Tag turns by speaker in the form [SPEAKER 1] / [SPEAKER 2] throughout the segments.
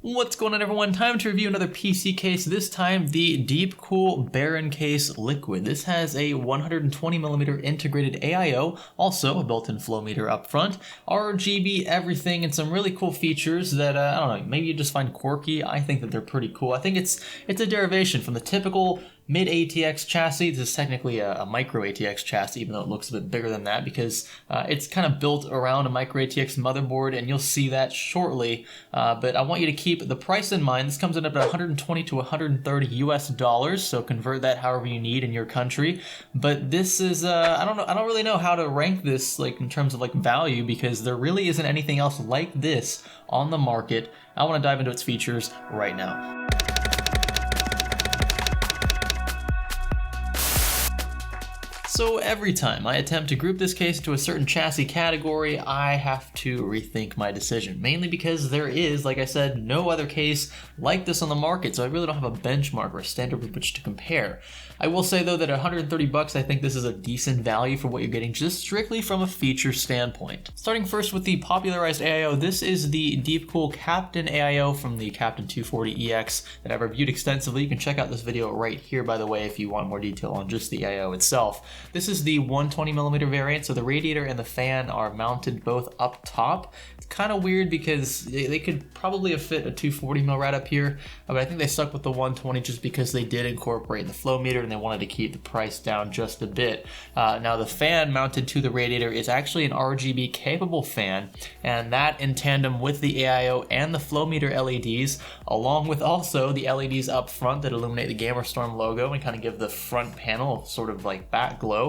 [SPEAKER 1] What's going on, everyone? Time to review another PC case, this time the Deepcool Baron Case Liquid. This has a 120mm integrated AIO, also a built-in flow meter up front, RGB everything, and some really cool features that, I don't know, maybe you just find quirky. I think that they're pretty cool. I think it's a derivation from the typical mid-ATX chassis. This is technically a micro-ATX chassis, even though it looks a bit bigger than that, because it's kind of built around a micro-ATX motherboard, and you'll see that shortly. But I want you to keep the price in mind. This comes in at about 120 to 130 US dollars, so convert that however you need in your country. But this is, I don't really know how to rank this like in terms of like value, because there really isn't anything else like this on the market. I want to dive into its features right now. So every time I attempt to group this case into a certain chassis category, I have to rethink my decision, mainly because there is, like I said, no other case like this on the market, so I really don't have a benchmark or a standard with which to compare. I will say though that at 130 bucks, I think this is a decent value for what you're getting just strictly from a feature standpoint. Starting first with the popularized AIO, this is the Deepcool Captain AIO from the Captain 240EX that I've reviewed extensively. You can check out this video right here, by the way, if you want more detail on just the AIO itself. This is the 120mm variant, so the radiator and the fan are mounted both up top. It's kind of weird because they could probably have fit a 240mm right up here, but I think they stuck with the 120 just because they did incorporate the flow meter and they wanted to keep the price down just a bit. Now the fan mounted to the radiator is actually an Rgb Capable Fan, and that in tandem with the AIO and the flow meter LEDs, along with also the LEDs up front that illuminate the GamerStorm logo and kind of give the front panel sort of like back glow,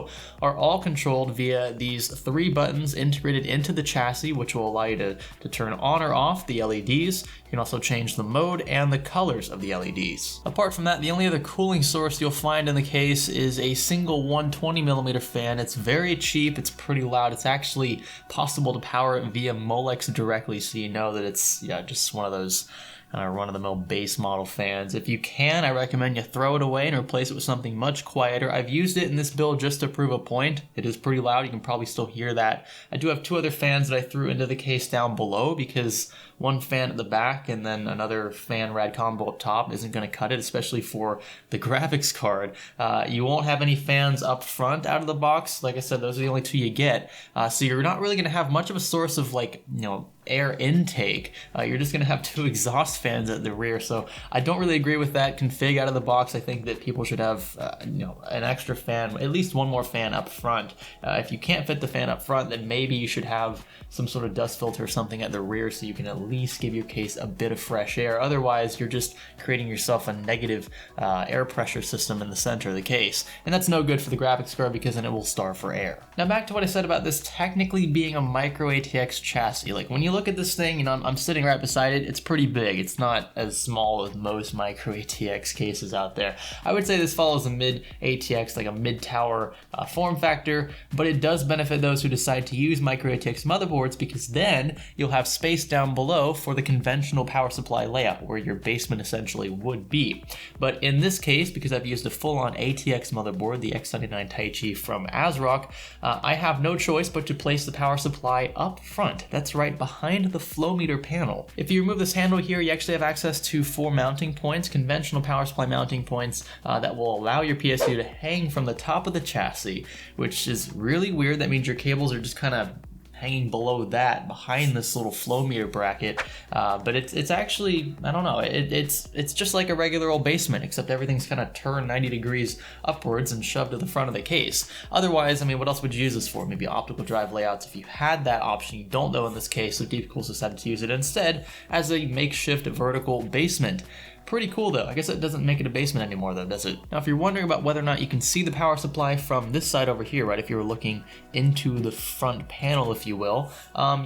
[SPEAKER 1] are all controlled via these 3 buttons integrated into the chassis, which will allow you to turn on or off the LEDs. You can also change the mode and the colors of the LEDs. Apart from that, the only other cooling source you'll find in the case is a single 120mm fan. It's very cheap, it's pretty loud. It's actually possible to power it via Molex directly, so you know that it's just one of those run-of-the-mill base model fans. If you can, I recommend you throw it away and replace it with something much quieter. I've used it in this build just to prove a point. It is pretty loud, you can probably still hear that. I do have 2 other fans that I threw into the case down below, because one fan at the back and then another fan rad combo up top isn't going to cut it, especially for the graphics card. You won't have any fans up front out of the box. Like I said, those are the only 2 you get. So you're not really going to have much of a source of air intake. You're just going to have 2 exhaust fans at the rear, so I don't really agree with that config out of the box. I think that people should have an extra fan, at least one more fan up front. If you can't fit the fan up front, then maybe you should have some sort of dust filter or something at the rear so you can at least give your case a bit of fresh air. Otherwise, you're just creating yourself a negative air pressure system in the center of the case, and that's no good for the graphics card because then it will starve for air. Now back to what I said about this technically being a micro ATX chassis. Like when you look at this thing, I'm sitting right beside it, it's pretty big. It's not as small as most micro ATX cases out there. I would say this follows a mid ATX, like a mid-tower form factor, but it does benefit those who decide to use micro ATX motherboards, because then you'll have space down below for the conventional power supply layout where your basement essentially would be. But in this case, because I've used a full-on ATX motherboard, the X99 Taichi from ASRock, I have no choice but to place the power supply up front. That's right behind the flow meter panel. If you remove this handle here, you actually have access to 4 mounting points, conventional power supply mounting points that will allow your PSU to hang from the top of the chassis, which is really weird. That means your cables are just kind of hanging below that, behind this little flow meter bracket, but it's actually, I don't know, it's just like a regular old basement, except everything's kind of turned 90 degrees upwards and shoved to the front of the case. Otherwise, I mean, what else would you use this for? Maybe optical drive layouts if you had that option. You don't though in this case, so Deepcool's decided to use it instead as a makeshift vertical basement. Pretty cool though. I guess it doesn't make it a basement anymore though, does it? Now if you're wondering about whether or not you can see the power supply from this side over here, right, if you were looking into the front panel, if you will,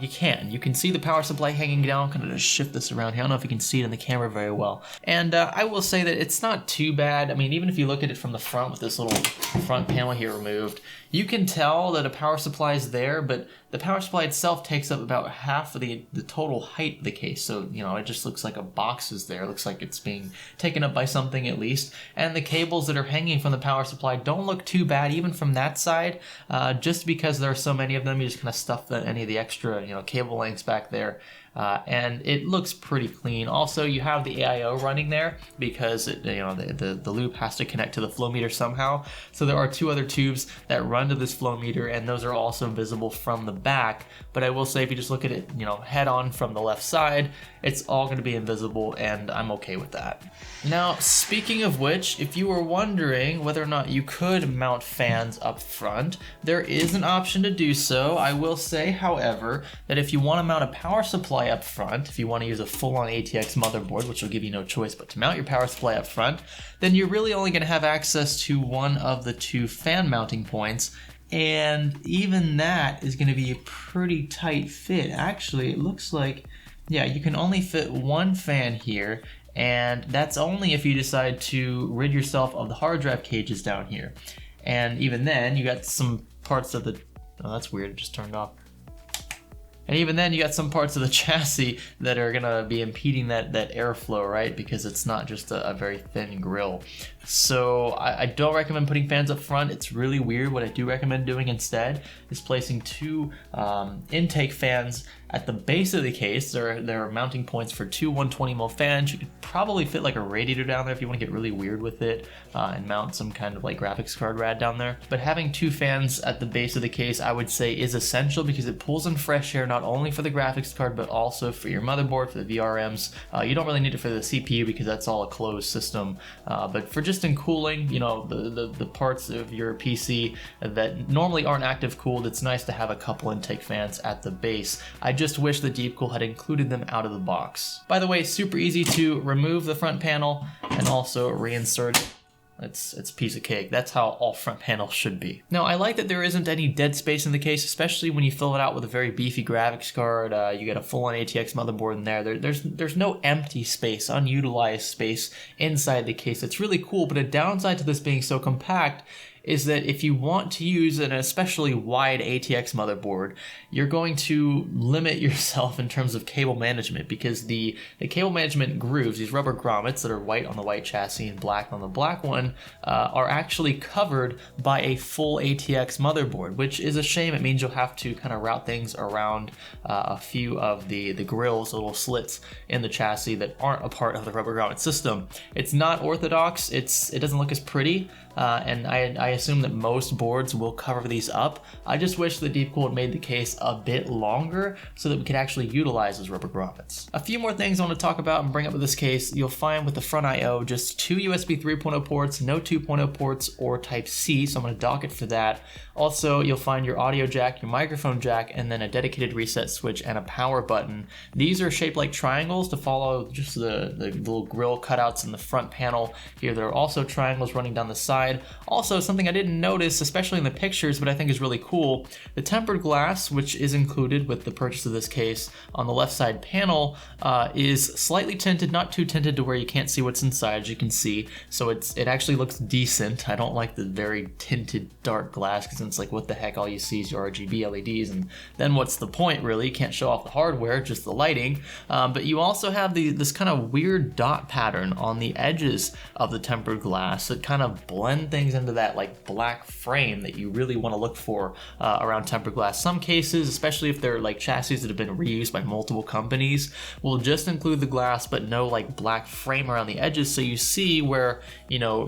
[SPEAKER 1] you can. You can see the power supply hanging down. Kind of just shift this around here. I don't know if you can see it in the camera very well. And I will say that it's not too bad. I mean, even if you look at it from the front with this little front panel here removed, you can tell that a power supply is there, but the power supply itself takes up about half of the total height of the case. So, it just looks like a box is there. It looks like it's being taken up by something at least. And the cables that are hanging from the power supply don't look too bad, even from that side. Just because there are so many of them, you just kind of stuff any of the extra, cable lengths back there. and it looks pretty clean. Also, you have the AIO running there because the loop has to connect to the flow meter somehow. So there are 2 other tubes that run to this flow meter, and those are also visible from the back. But I will say, if you just look at it, head on from the left side, it's all going to be invisible, and I'm okay with that. Now, speaking of which, if you were wondering whether or not you could mount fans up front, there is an option to do so. I will say, however, that if you want to mount a power supply up front, if you want to use a full-on ATX motherboard, which will give you no choice but to mount your power supply up front, then you're really only going to have access to one of the 2 fan mounting points. And even that is going to be a pretty tight fit. Actually, it looks like, yeah, you can only fit 1 fan here, and that's only if you decide to rid yourself of the hard drive cages down here. And even then, you got some parts of the, oh, that's weird, it just turned off. And even then, you got some parts of the chassis that are gonna be impeding that airflow, right? Because it's not just a very thin grill. So I don't recommend putting fans up front. It's really weird. What I do recommend doing instead is placing 2 intake fans at the base of the case. There are mounting points for 2 120mm fans. You could probably fit like a radiator down there if you want to get really weird with it and mount some kind of like graphics card rad down there. But having 2 fans at the base of the case, I would say, is essential because it pulls in fresh air not only for the graphics card but also for your motherboard, for the VRMs. You don't really need it for the CPU because that's all a closed system. But for just in cooling, the parts of your PC that normally aren't active cooled, it's nice to have a couple intake fans at the base. I just wish the Deepcool had included them out of the box. By the way, super easy to remove the front panel and also reinsert it. It's a piece of cake. That's how all front panels should be. Now, I like that there isn't any dead space in the case, especially when you fill it out with a very beefy graphics card. You get a full-on ATX motherboard in there. There's no empty space, unutilized space inside the case. It's really cool, but a downside to this being so compact is that if you want to use an especially wide ATX motherboard, you're going to limit yourself in terms of cable management, because the cable management grooves, these rubber grommets that are white on the white chassis and black on the black one, are actually covered by a full ATX motherboard, which is a shame. It means you'll have to kind of route things around a few of the grills, little slits in the chassis that aren't a part of the rubber grommet system. It's not orthodox. It doesn't look as pretty. And I assume that most boards will cover these up. I just wish the Deepcool had made the case a bit longer so that we could actually utilize those rubber grommets. A few more things I want to talk about and bring up with this case. You'll find with the front I/O just 2 USB 3.0 ports, no 2.0 ports or Type-C, so I'm going to dock it for that. Also, you'll find your audio jack, your microphone jack, and then a dedicated reset switch and a power button. These are shaped like triangles to follow just the little grill cutouts in the front panel. Here there are also triangles running down the side. Also, something I didn't notice, especially in the pictures, but I think is really cool, the tempered glass, which is included with the purchase of this case on the left side panel, is slightly tinted, not too tinted to where you can't see what's inside, as you can see. So it actually looks decent. I don't like the very tinted dark glass, because it's like, what the heck, all you see is your RGB LEDs, and then what's the point, really? You can't show off the hardware, just the lighting. But you also have this kind of weird dot pattern on the edges of the tempered glass that kind of blend things into that like black frame that you really want to look for around tempered glass. Some cases, especially if they're like chassis that have been reused by multiple companies, will just include the glass but no like black frame around the edges, so you see where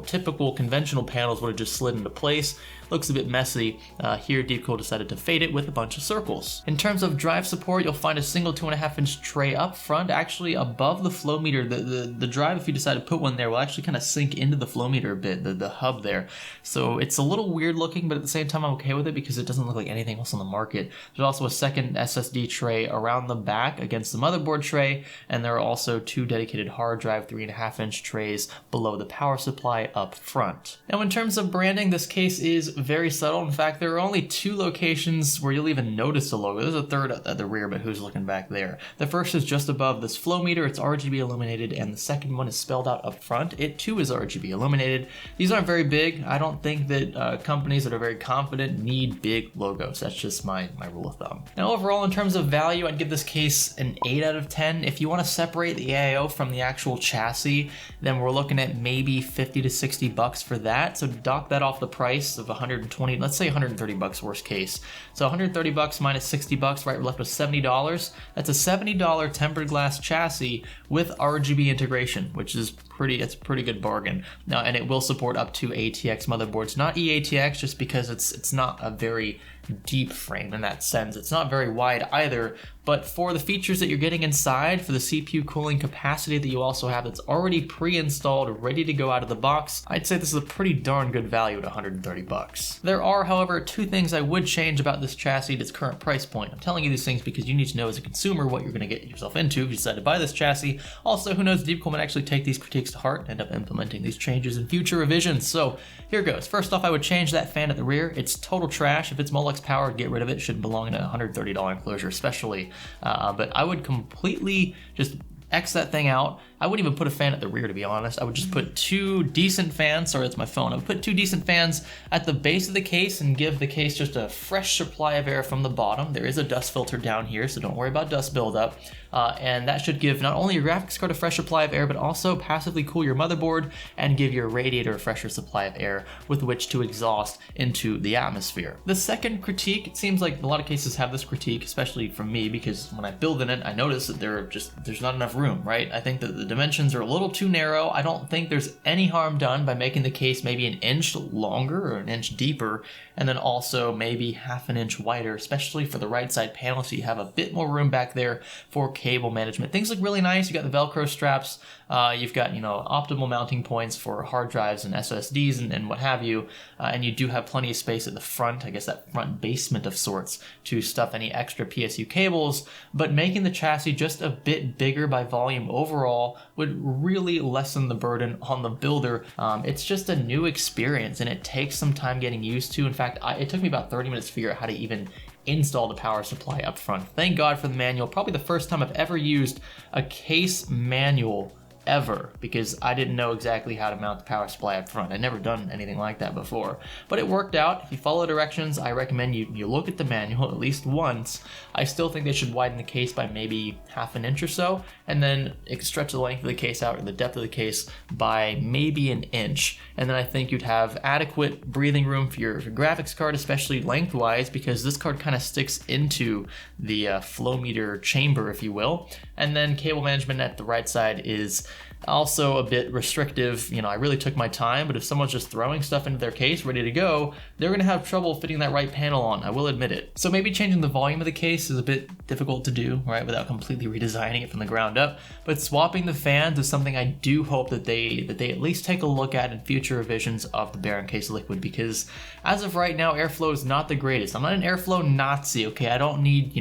[SPEAKER 1] typical conventional panels would have just slid into place. Looks a bit messy. Here Deepcool decided to fade it with a bunch of circles. In terms of drive support, you'll find a single 2.5-inch tray up front, actually above the flow meter. The drive, if you decide to put one there, will actually kind of sink into the flow meter a bit, the hub there. So it's a little weird looking, but at the same time I'm okay with it because it doesn't look like anything else on the market. There's also a second SSD tray around the back against the motherboard tray, and there are also 2 dedicated hard drive 3.5-inch trays below the power supply up front. Now, in terms of branding, this case is very subtle. In fact, there are only 2 locations where you'll even notice the logo. There's a third at the rear, but who's looking back there? The first is just above this flow meter. It's RGB illuminated, and the second one is spelled out up front. It too is RGB illuminated. These aren't very big. I don't think that companies that are very confident need big logos. That's just my rule of thumb. Now, overall, in terms of value, I'd give this case an 8 out of 10. If you want to separate the AIO from the actual chassis, then we're looking at maybe $50 to $60 for that. So dock that off the price of $100 120, let's say 130 bucks worst case. So 130 bucks minus 60 bucks, right? We're left with $70. That's a $70 tempered glass chassis with RGB integration, which is it's a pretty good bargain. Now, and it will support up to ATX motherboards, not eATX, just because it's not a very deep frame in that sense. It's not very wide either, but for the features that you're getting inside, for the CPU cooling capacity that you also have that's already pre-installed, ready to go out of the box, I'd say this is a pretty darn good value at 130 bucks. There are, however, two things I would change about this chassis at its current price point. I'm telling you these things because you need to know as a consumer what you're going to get yourself into if you decide to buy this chassis. Also, who knows, Deepcool might actually take these critiques to heart and end up implementing these changes in future revisions. So here goes. First off, I would change that fan at the rear. It's total trash. If it's Molex powered, get rid of it. It shouldn't belong in a $130 enclosure, especially. But I would completely just X that thing out. I wouldn't even put a fan at the rear, to be honest. I would just put two decent fans, sorry, that's my phone. I would put two decent fans at the base of the case and give the case just a fresh supply of air from the bottom. There is a dust filter down here, so don't worry about dust buildup. And that should give not only your graphics card a fresh supply of air, but also passively cool your motherboard and give your radiator a fresher supply of air with which to exhaust into the atmosphere. The second critique, it seems like a lot of cases have this critique, especially from me, because when I build in it, I notice that there's not enough room, right? I think that the dimensions are a little too narrow. I don't think there's any harm done by making the case maybe an inch longer or an inch deeper, and then also maybe half an inch wider, especially for the right side panel, so you have a bit more room back there for cable management. Things look really nice. You got the Velcro straps. You've got, optimal mounting points for hard drives and SSDs and what have you. And you do have plenty of space at the front, I guess that front basement of sorts, to stuff any extra PSU cables. But making the chassis just a bit bigger by volume overall would really lessen the burden on the builder. It's just a new experience and it takes some time getting used to. In fact, it took me about 30 minutes to figure out how to even install the power supply up front. Thank God for the manual. Probably the first time I've ever used a case manual ever, because I didn't know exactly how to mount the power supply up front. I'd never done anything like that before, but it worked out. If you follow directions, I recommend you look at the manual at least once. I still think they should widen the case by maybe half an inch or so, and then stretch the length of the case out, or the depth of the case, by maybe an inch. And then I think you'd have adequate breathing room for your graphics card, especially lengthwise, because this card kind of sticks into the flow meter chamber, if you will. And then cable management at the right side is also a bit restrictive. I really took my time, but if someone's just throwing stuff into their case ready to go, they're going to have trouble fitting that right panel on, I will admit it. So maybe changing the volume of the case is a bit difficult to do, right, without completely redesigning it from the ground up, but swapping the fans is something I do hope that they at least take a look at in future revisions of the Baron Case Liquid, because as of right now, airflow is not the greatest. I'm not an airflow Nazi, okay? I don't need,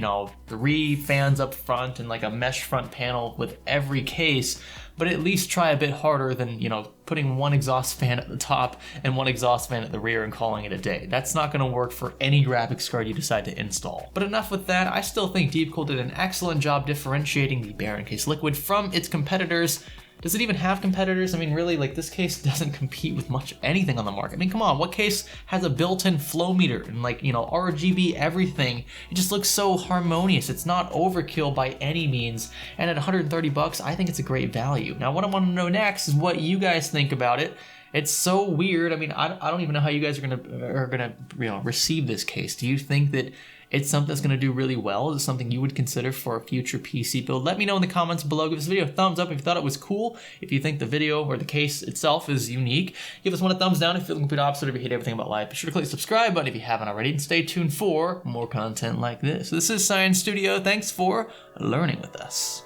[SPEAKER 1] 3 fans up front and like a mesh front panel with every case, but at least try a bit harder than, putting one exhaust fan at the top and one exhaust fan at the rear and calling it a day. That's not going to work for any graphics card you decide to install. But enough with that. I still think Deepcool did an excellent job differentiating the Baron Case Liquid from its competitors. Does it even have competitors? I mean, really, this case doesn't compete with much anything on the market. I mean, come on, what case has a built-in flow meter and RGB everything? It just looks so harmonious. It's not overkill by any means. And at 130 bucks, I think it's a great value. Now, what I want to know next is what you guys think about it. It's so weird. I mean, I don't even know how you guys are gonna receive this case. Do you think that it's something that's going to do really well? Is it something you would consider for a future PC build? Let me know in the comments below. Give this video a thumbs up if you thought it was cool. If you think the video or the case itself is unique, give us one a thumbs down if you feel the complete opposite, or if you hate everything about life. Be sure to click the subscribe button if you haven't already, and stay tuned for more content like this. This is Science Studio. Thanks for learning with us.